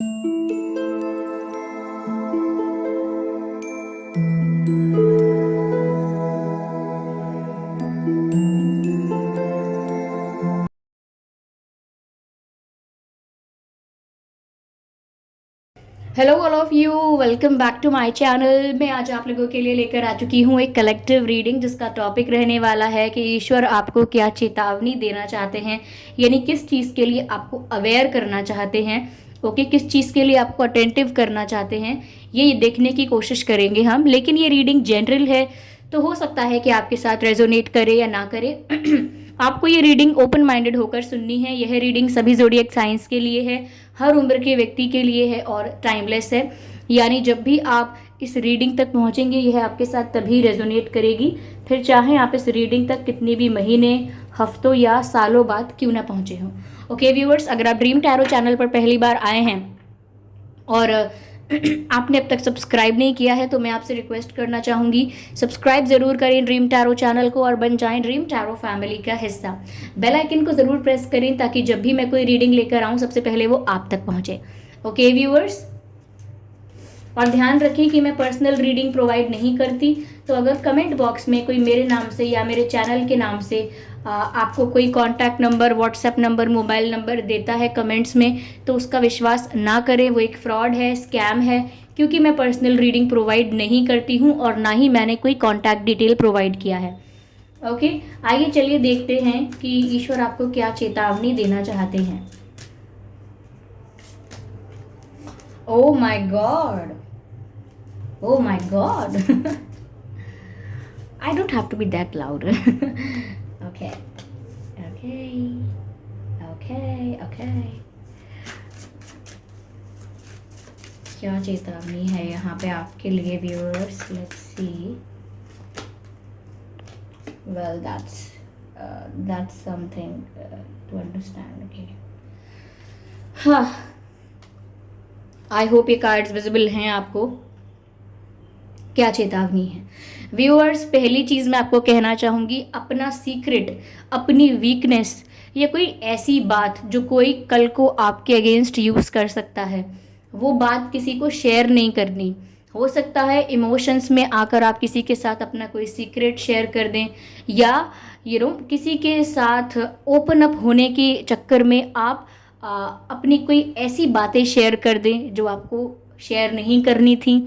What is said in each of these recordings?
Hello all of you, welcome back to my channel. मैं आज आप लोगों के लिए लेकर आ चुकी हूँ एक कलेक्टिव रीडिंग जिसका टॉपिक रहने वाला है कि ईश्वर आपको क्या चेतावनी देना चाहते हैं, यानी किस चीज़ के लिए आपको अवेयर करना चाहते हैं। ओके, किस चीज़ के लिए आपको अटेंटिव करना चाहते हैं, ये देखने की कोशिश करेंगे हम। लेकिन ये रीडिंग जनरल है, तो हो सकता है कि आपके साथ रेजोनेट करे या ना करे। आपको ये रीडिंग ओपन माइंडेड होकर सुननी है। यह रीडिंग सभी ज़ोडिएक साइंस के लिए है, हर उम्र के व्यक्ति के लिए है और टाइमलेस है। यानी जब भी आप इस रीडिंग तक पहुंचेंगे यह आपके साथ तभी रेजोनेट करेगी, फिर चाहे आप इस रीडिंग तक कितने भी महीने, हफ्तों या सालों बाद क्यों ना पहुंचे हों। ओके व्यूअर्स, अगर आप ड्रीम टैरो चैनल पर पहली बार आए हैं और आपने अब तक सब्सक्राइब नहीं किया है तो मैं आपसे रिक्वेस्ट करना चाहूँगी, सब्सक्राइब ज़रूर करें ड्रीम टैरो चैनल को और बन जाएं ड्रीम टैरो फैमिली का हिस्सा। बेल आइकन को ज़रूर प्रेस करें ताकि जब भी मैं कोई रीडिंग लेकर आऊँ सबसे पहले वो आप तक पहुँचे। ओके व्यूअर्स, और ध्यान रखें कि मैं पर्सनल रीडिंग प्रोवाइड नहीं करती, तो अगर कमेंट बॉक्स में कोई मेरे नाम से या मेरे चैनल के नाम से आपको कोई contact number, WhatsApp number, mobile number देता है कमेंट्स में, तो उसका विश्वास ना करें। वो एक फ्रॉड है, स्कैम है, क्योंकि मैं पर्सनल रीडिंग प्रोवाइड नहीं करती हूँ और ना ही मैंने कोई कॉन्टैक्ट डिटेल प्रोवाइड किया है। ओके, आइए चलिए देखते हैं कि ईश्वर आपको क्या चेतावनी देना चाहते हैं। Oh my God, oh my god. I don't have to be that loud. Okay, okay, okay. क्या चेतावनी है यहाँ पे आपके लिए viewers? Let's see. Well, that's something to understand. Okay. हाँ, आई होप ये कार्ड्स विजिबल हैं आपको। क्या चेतावनी है व्यूअर्स? पहली चीज़ मैं आपको कहना चाहूँगी, अपना सीक्रेट, अपनी वीकनेस या कोई ऐसी बात जो कोई कल को आपके अगेंस्ट यूज़ कर सकता है, वो बात किसी को शेयर नहीं करनी। हो सकता है इमोशंस में आकर आप किसी के साथ अपना कोई सीक्रेट शेयर कर दें, या किसी के साथ ओपन अप होने के चक्कर में आप अपनी कोई ऐसी बातें शेयर कर दें जो आपको शेयर नहीं करनी थी।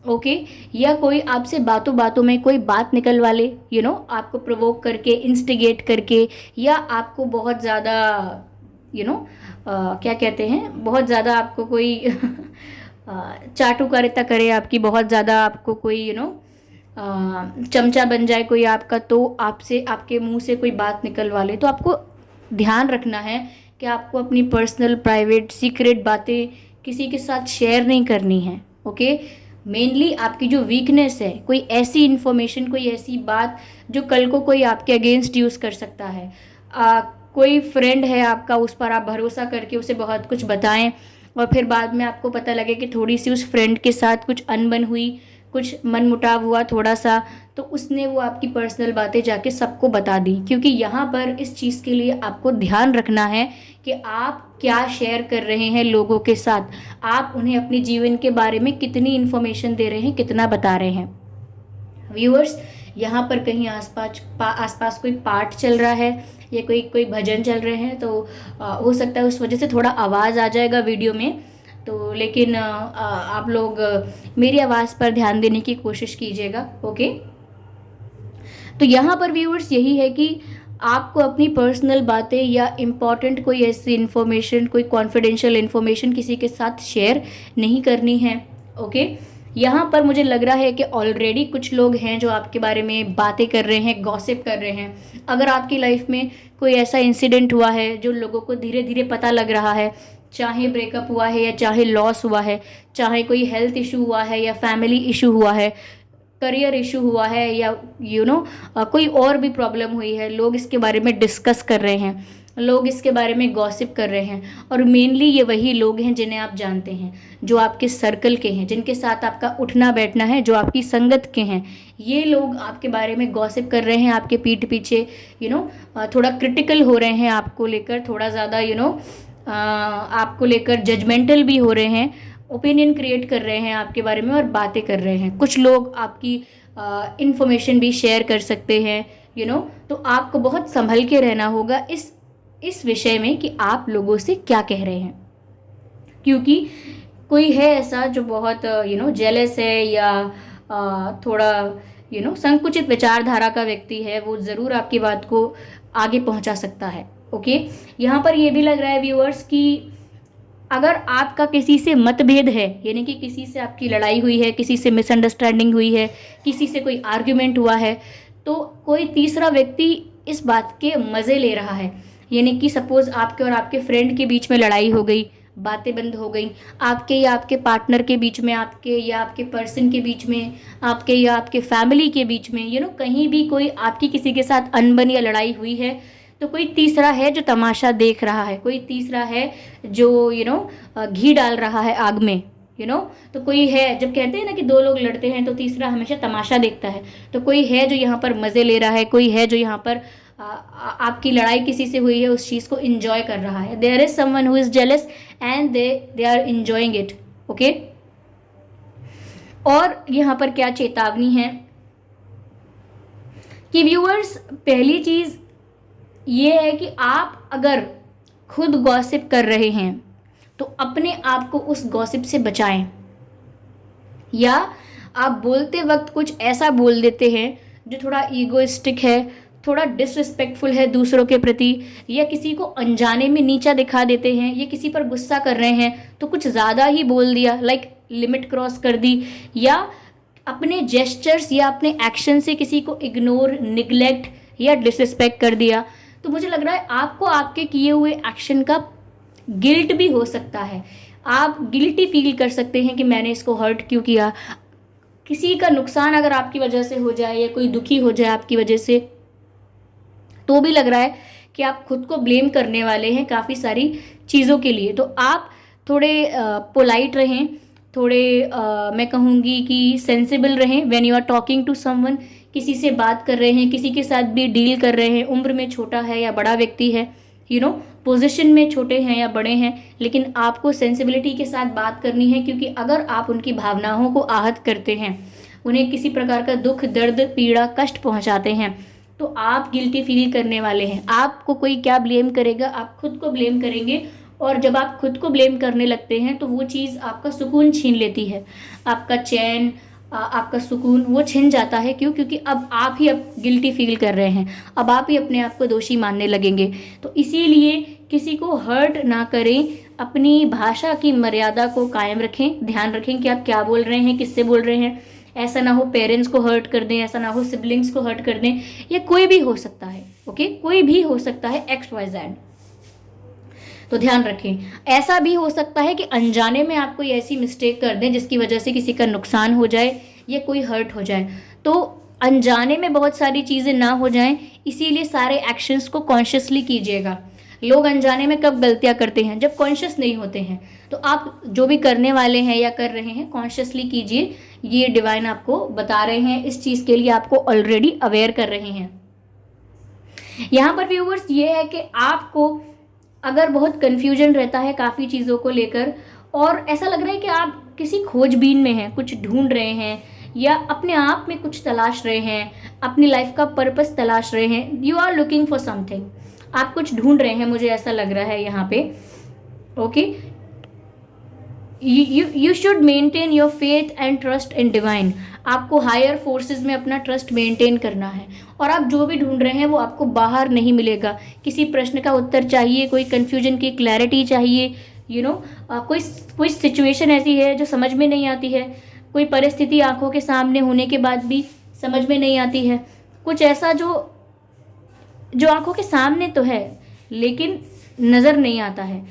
ओके, या कोई आपसे बातों बातों में कोई बात निकल वाले, आपको प्रोवोक करके, इंस्टिगेट करके, या आपको बहुत ज़्यादा क्या कहते हैं, बहुत ज़्यादा आपको कोई चाटुकारिता करे आपकी, बहुत ज़्यादा आपको कोई चमचा बन जाए कोई आपका, तो आपसे, आपके मुंह से कोई बात निकल वाले। तो आपको ध्यान रखना है कि आपको अपनी पर्सनल, प्राइवेट, सीक्रेट बातें किसी के साथ शेयर नहीं करनी है। ओके, मेनली आपकी जो वीकनेस है, कोई ऐसी इन्फॉर्मेशन, कोई ऐसी बात जो कल को कोई आपके अगेंस्ट यूज़ कर सकता है। कोई फ्रेंड है आपका, उस पर आप भरोसा करके उसे बहुत कुछ बताएं और फिर बाद में आपको पता लगे कि थोड़ी सी उस फ्रेंड के साथ कुछ अनबन हुई, कुछ मनमुटाव हुआ थोड़ा सा, तो उसने वो आपकी पर्सनल बातें जाके सबको बता दी। क्योंकि यहाँ पर इस चीज़ के लिए आपको ध्यान रखना है कि आप क्या शेयर कर रहे हैं लोगों के साथ, आप उन्हें अपने जीवन के बारे में कितनी इन्फॉर्मेशन दे रहे हैं, कितना बता रहे हैं। व्यूअर्स, यहाँ पर कहीं आसपास कोई पाठ चल रहा है या कोई भजन चल रहे हैं, तो हो सकता है उस वजह से थोड़ा आवाज़ आ जाएगा वीडियो में, तो लेकिन आप लोग मेरी आवाज़ पर ध्यान देने की कोशिश कीजिएगा। ओके, तो यहाँ पर व्यूअर्स यही है कि आपको अपनी पर्सनल बातें या इम्पॉर्टेंट कोई ऐसी इन्फॉर्मेशन, कोई कॉन्फिडेंशियल इन्फॉर्मेशन किसी के साथ शेयर नहीं करनी है। ओके, यहाँ पर मुझे लग रहा है कि ऑलरेडी कुछ लोग हैं जो आपके बारे में बातें कर रहे हैं, गॉसिप कर रहे हैं। अगर आपकी लाइफ में कोई ऐसा इंसिडेंट हुआ है जो लोगों को धीरे धीरे पता लग रहा है, चाहे ब्रेकअप हुआ है या चाहे लॉस हुआ है, चाहे कोई हेल्थ इशू हुआ है या फैमिली इशू हुआ है, करियर इशू हुआ है, या कोई और भी प्रॉब्लम हुई है, लोग इसके बारे में डिस्कस कर रहे हैं, लोग इसके बारे में गॉसिप कर रहे हैं। और मेनली ये वही लोग हैं जिन्हें आप जानते हैं, जो आपके सर्कल के हैं, जिनके साथ आपका उठना बैठना है, जो आपकी संगत के हैं। ये लोग आपके बारे में गॉसिप कर रहे हैं, आपके पीठ पीछे थोड़ा क्रिटिकल हो रहे हैं आपको लेकर, थोड़ा ज़्यादा आपको लेकर जजमेंटल भी हो रहे हैं, ओपिनियन क्रिएट कर रहे हैं आपके बारे में और बातें कर रहे हैं। कुछ लोग आपकी इंफॉर्मेशन भी शेयर कर सकते हैं, तो आपको बहुत संभल के रहना होगा इस विषय में कि आप लोगों से क्या कह रहे हैं, क्योंकि कोई है ऐसा जो बहुत जेलस है या थोड़ा संकुचित विचारधारा का व्यक्ति है, वो ज़रूर आपकी बात को आगे पहुंचा सकता है। ओके, यहाँ पर ये भी लग रहा है व्यूअर्स कि अगर आपका किसी से मतभेद है, यानी कि किसी से आपकी लड़ाई हुई है, किसी से मिसअंडरस्टैंडिंग हुई है, किसी से कोई आर्ग्यूमेंट हुआ है, तो कोई तीसरा व्यक्ति इस बात के मज़े ले रहा है। यानी कि सपोज़ आपके और आपके फ्रेंड के बीच में लड़ाई हो गई, बातें बंद हो गई, आपके या आपके पार्टनर के बीच में, आपके या आपके पर्सन के बीच में, आपके या आपके फैमिली के बीच में, कहीं भी कोई आपकी किसी के साथ अनबन या लड़ाई हुई है, तो कोई तीसरा है जो तमाशा देख रहा है, कोई तीसरा है जो घी डाल रहा है आग में, तो कोई है, जब कहते हैं ना कि दो लोग लड़ते हैं तो तीसरा हमेशा तमाशा देखता है, तो कोई है जो यहाँ पर मज़े ले रहा है, कोई है जो यहाँ पर आपकी लड़ाई किसी से हुई है उस चीज़ को इंजॉय कर रहा है। There is someone who is jealous and they are enjoying it. Okay, और यहाँ पर क्या चेतावनी है कि व्यूअर्स, पहली चीज़ ये है कि आप अगर खुद गॉसिप कर रहे हैं तो अपने आप को उस गॉसिप से बचाएं, या आप बोलते वक्त कुछ ऐसा बोल देते हैं जो थोड़ा ईगोइस्टिक है, थोड़ा डिसरिस्पेक्टफुल है दूसरों के प्रति, या किसी को अनजाने में नीचा दिखा देते हैं, या किसी पर गुस्सा कर रहे हैं तो कुछ ज़्यादा ही बोल दिया, लाइक लिमिट क्रॉस कर दी, या अपने जेस्चर्स या अपने एक्शन से किसी को इग्नोर, निगलेक्ट या डिसरिस्पेक्ट कर दिया, तो मुझे लग रहा है आपको आपके किए हुए एक्शन का गिल्ट भी हो सकता है। आप गिल्टी फील कर सकते हैं कि मैंने इसको हर्ट क्यों किया। किसी का नुकसान अगर आपकी वजह से हो जाए या कोई दुखी हो जाए आपकी वजह से, तो भी लग रहा है कि आप खुद को ब्लेम करने वाले हैं काफ़ी सारी चीज़ों के लिए। तो आप थोड़े पोलाइट रहें, थोड़े मैं कहूँगी कि सेंसिबल रहें when you are talking to someone. किसी से बात कर रहे हैं, किसी के साथ भी डील कर रहे हैं, उम्र में छोटा है या बड़ा व्यक्ति है, पोजीशन में छोटे हैं या बड़े हैं, लेकिन आपको सेंसिबिलिटी के साथ बात करनी है, क्योंकि अगर आप उनकी भावनाओं को आहत करते हैं, उन्हें किसी प्रकार का दुख, दर्द, पीड़ा, कष्ट पहुंचाते हैं, तो आप गिल्टी फील करने वाले हैं। आपको कोई क्या ब्लेम करेगा, आप खुद को ब्लेम करेंगे, और जब आप खुद को ब्लेम करने लगते हैं तो वो चीज़ आपका सुकून छीन लेती है, आपका चैन, आपका सुकून वो छिन जाता है। क्यों? क्योंकि अब गिल्टी फील कर रहे हैं, अब आप ही अपने आप को दोषी मानने लगेंगे। तो इसीलिए किसी को हर्ट ना करें, अपनी भाषा की मर्यादा को कायम रखें, ध्यान रखें कि आप क्या बोल रहे हैं, किससे बोल रहे हैं। ऐसा ना हो पेरेंट्स को हर्ट कर दें, ऐसा ना हो सिबलिंग्स को हर्ट कर दें, या कोई भी हो सकता है। ओके, कोई भी हो सकता है, XYZ। तो ध्यान रखें। ऐसा भी हो सकता है कि अनजाने में आप कोई ऐसी मिस्टेक कर दें जिसकी वजह से किसी का नुकसान हो जाए या कोई हर्ट हो जाए। तो अनजाने में बहुत सारी चीज़ें ना हो जाएं, इसीलिए सारे एक्शंस को कॉन्शियसली कीजिएगा। लोग अनजाने में कब गलतियां करते हैं? जब कॉन्शियस नहीं होते हैं। तो आप जो भी करने वाले हैं या कर रहे हैं, कॉन्शियसली कीजिए। ये डिवाइन आपको बता रहे हैं, इस चीज़ के लिए आपको ऑलरेडी अवेयर कर रहे हैं। यहाँ पर व्यूअर्स ये है कि आपको अगर बहुत कन्फ्यूजन रहता है काफ़ी चीज़ों को लेकर, और ऐसा लग रहा है कि आप किसी खोजबीन में हैं, कुछ ढूंढ रहे हैं, या अपने आप में कुछ तलाश रहे हैं, अपनी लाइफ का पर्पस तलाश रहे हैं, you are looking for something, आप कुछ ढूंढ रहे हैं, मुझे ऐसा लग रहा है यहाँ पे। Okay, you should maintain your faith and trust in divine. आपको हायर फोर्सेस में अपना ट्रस्ट मेंटेन करना है, और आप जो भी ढूंढ रहे हैं वो आपको बाहर नहीं मिलेगा। किसी प्रश्न का उत्तर चाहिए, कोई कन्फ्यूजन की क्लैरिटी चाहिए, कोई सिचुएशन ऐसी है जो समझ में नहीं आती है, कोई परिस्थिति आंखों के सामने होने के बाद भी समझ में नहीं आती है, कुछ ऐसा जो आंखों के सामने तो है लेकिन नज़र नहीं आता है।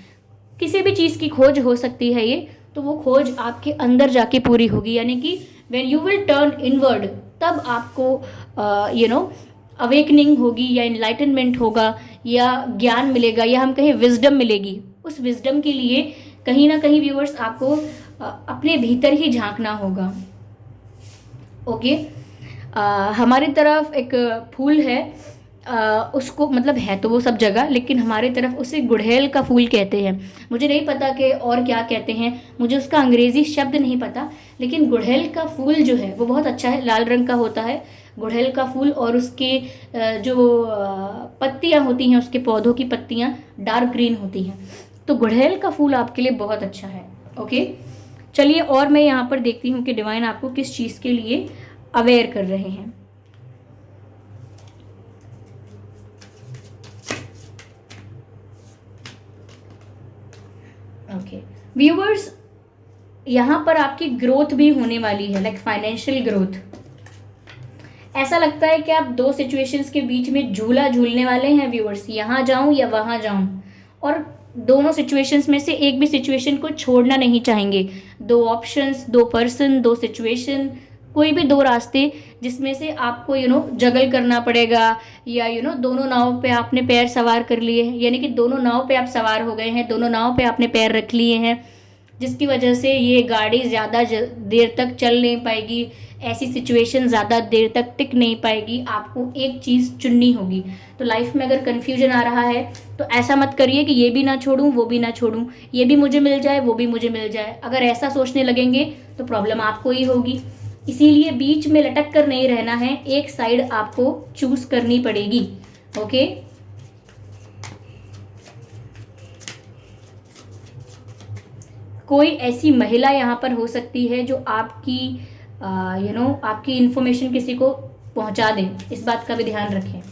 किसी भी चीज़ की खोज हो सकती है ये, तो वो खोज आपके अंदर जाके पूरी होगी, यानी कि when you will turn inward, तब आपको अवेकनिंग होगी, या इनलाइटनमेंट होगा, या ज्ञान मिलेगा, या हम कहें विजडम मिलेगी। उस विजडम के लिए कहीं ना कहीं व्यूअर्स आपको अपने भीतर ही झांकना होगा। ओके, हमारी तरफ एक फूल है, उसको मतलब है तो वो सब जगह, लेकिन हमारी तरफ उसे गुड़हल का फूल कहते हैं। मुझे नहीं पता कि और क्या कहते हैं, मुझे उसका अंग्रेज़ी शब्द नहीं पता, लेकिन गुड़हल का फूल जो है वो बहुत अच्छा है, लाल रंग का होता है गुड़हल का फूल। और उसके जो पत्तियाँ होती हैं, उसके पौधों की पत्तियाँ डार्क ग्रीन होती हैं। तो गुड़हल का फूल आपके लिए बहुत अच्छा है। ओके, चलिए और मैं यहाँ पर देखती हूँ कि डिवाइन आपको किस चीज़ के लिए अवेयर कर रहे हैं। ओके व्यूअर्स, यहाँ पर आपकी ग्रोथ भी होने वाली है, लाइक फाइनेंशियल ग्रोथ। ऐसा लगता है कि आप दो सिचुएशंस के बीच में झूला झूलने वाले हैं व्यूअर्स, यहाँ जाऊँ या वहाँ जाऊँ, और दोनों सिचुएशंस में से एक भी सिचुएशन को छोड़ना नहीं चाहेंगे। दो ऑप्शंस, दो पर्सन, दो सिचुएशन, कोई भी दो रास्ते जिसमें से आपको जगल करना पड़ेगा, या दोनों नाव पे आपने पैर सवार कर लिए हैं, यानी कि दोनों नाव पे आप सवार हो गए हैं, दोनों नाव पे आपने पैर रख लिए हैं, जिसकी वजह से ये गाड़ी ज़्यादा देर तक चल नहीं पाएगी, ऐसी सिचुएशन ज़्यादा देर तक टिक नहीं पाएगी। आपको एक चीज़ चुननी होगी। तो लाइफ में अगर कन्फ्यूजन आ रहा है तो ऐसा मत करिए कि ये भी ना छोड़ूं वो भी ना छोड़ूं, ये भी मुझे मिल जाए वो भी मुझे मिल जाए। अगर ऐसा सोचने लगेंगे तो प्रॉब्लम आपको ही होगी। इसीलिए बीच में लटक कर नहीं रहना है, एक साइड आपको चूज करनी पड़ेगी। ओके, कोई ऐसी महिला यहाँ पर हो सकती है जो आपकी आपकी इंफॉर्मेशन किसी को पहुंचा दे, इस बात का भी ध्यान रखें।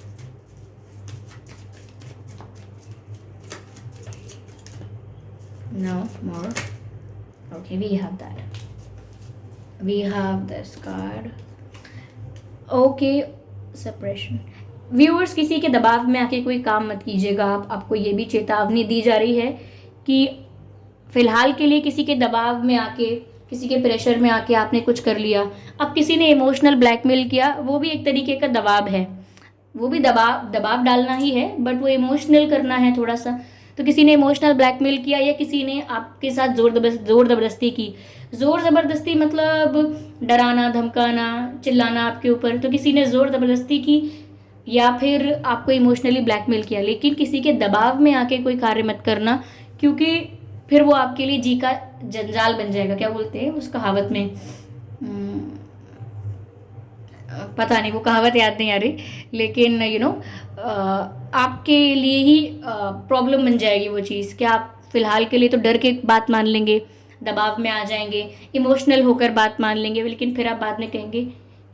No more. Okay, we have that. We have this card. Okay, separation. Viewers, किसी के दबाव में आके कोई काम मत कीजिएगा आप। आपको ये भी चेतावनी दी जा रही है कि फिलहाल के लिए किसी के दबाव में आके, किसी के प्रेशर में आके आपने कुछ कर लिया। अब किसी ने इमोशनल ब्लैकमेल किया, वो भी एक तरीके का दबाव है, वो भी दबाव डालना ही है, बट वो इमोशनल करना है थोड़ा सा। तो किसी ने इमोशनल ब्लैकमेल किया, या किसी ने आपके साथ जोर ज़बरदस्ती की। ज़ोर ज़बरदस्ती मतलब डराना, धमकाना, चिल्लाना आपके ऊपर। तो किसी ने ज़ोर ज़बरदस्ती की या फिर आपको इमोशनली ब्लैकमेल किया, लेकिन किसी के दबाव में आके कोई कार्य मत करना, क्योंकि फिर वो आपके लिए जी का जंजाल बन जाएगा। क्या बोलते हैं उस कहावत में, पता नहीं, वो कहावत याद नहीं आ रही, लेकिन आपके लिए ही प्रॉब्लम बन जाएगी वो चीज़ कि आप फिलहाल के लिए तो डर के बात मान लेंगे, दबाव में आ जाएंगे, इमोशनल होकर बात मान लेंगे, लेकिन फिर आप बाद में कहेंगे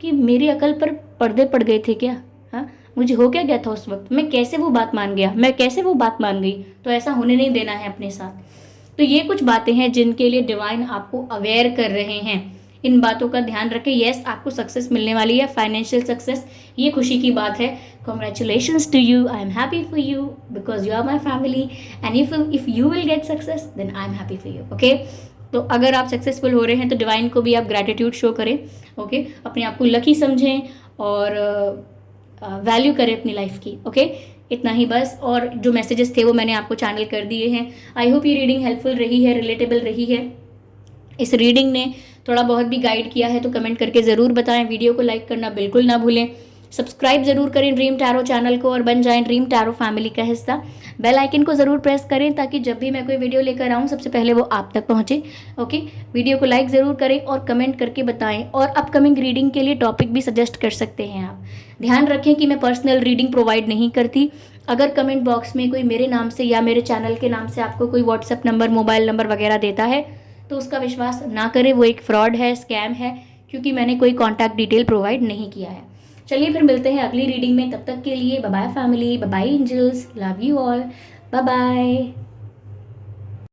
कि मेरी अकल पर पर्दे पड़ गए थे क्या, हाँ मुझे हो क्या गया था उस वक्त, मैं कैसे वो बात मान गया, मैं कैसे वो बात मान गई। तो ऐसा होने नहीं देना है अपने साथ। तो ये कुछ बातें हैं जिनके लिए डिवाइन आपको अवेयर कर रहे हैं। इन बातों का ध्यान रखें। यस, आपको सक्सेस मिलने वाली है, फाइनेंशियल सक्सेस, ये खुशी की बात है। Congratulations to you, I am happy for you because you are my family, and if you will get success then I am happy for you. Okay, तो अगर आप सक्सेसफुल हो रहे हैं तो डिवाइन को भी आप ग्रैटिट्यूड शो करें। ओके, अपने आप को लकी समझें और वैल्यू करें अपनी लाइफ की। ओके, इतना ही बस। और जो मैसेजेस थे वो मैंने आपको चैनल कर दिए हैं। आई होप ये रीडिंग हेल्पफुल रही है, रिलेटेबल रही है। इस रीडिंग ने थोड़ा बहुत भी गाइड किया है तो कमेंट करके ज़रूर बताएं। वीडियो को लाइक करना बिल्कुल ना भूलें। सब्सक्राइब ज़रूर करें ड्रीम टैरो चैनल को और बन जाएं ड्रीम टैरो फैमिली का हिस्सा। बेल आइकन को ज़रूर प्रेस करें ताकि जब भी मैं कोई वीडियो लेकर आऊँ सबसे पहले वो आप तक पहुँचे। ओके, वीडियो को लाइक ज़रूर करें और कमेंट करके बताएं। और अपकमिंग रीडिंग के लिए टॉपिक भी सजेस्ट कर सकते हैं आप। ध्यान रखें कि मैं पर्सनल रीडिंग प्रोवाइड नहीं करती। अगर कमेंट बॉक्स में कोई मेरे नाम से या मेरे चैनल के नाम से आपको कोई व्हाट्सएप नंबर, मोबाइल नंबर वगैरह देता है तो उसका विश्वास ना करें, वो एक फ्रॉड है, स्कैम है, क्योंकि मैंने कोई कॉन्टैक्ट डिटेल प्रोवाइड नहीं किया है। चलिए फिर मिलते हैं अगली रीडिंग में। तब तक के लिए bye bye family, bye bye angels, love you all, bye bye.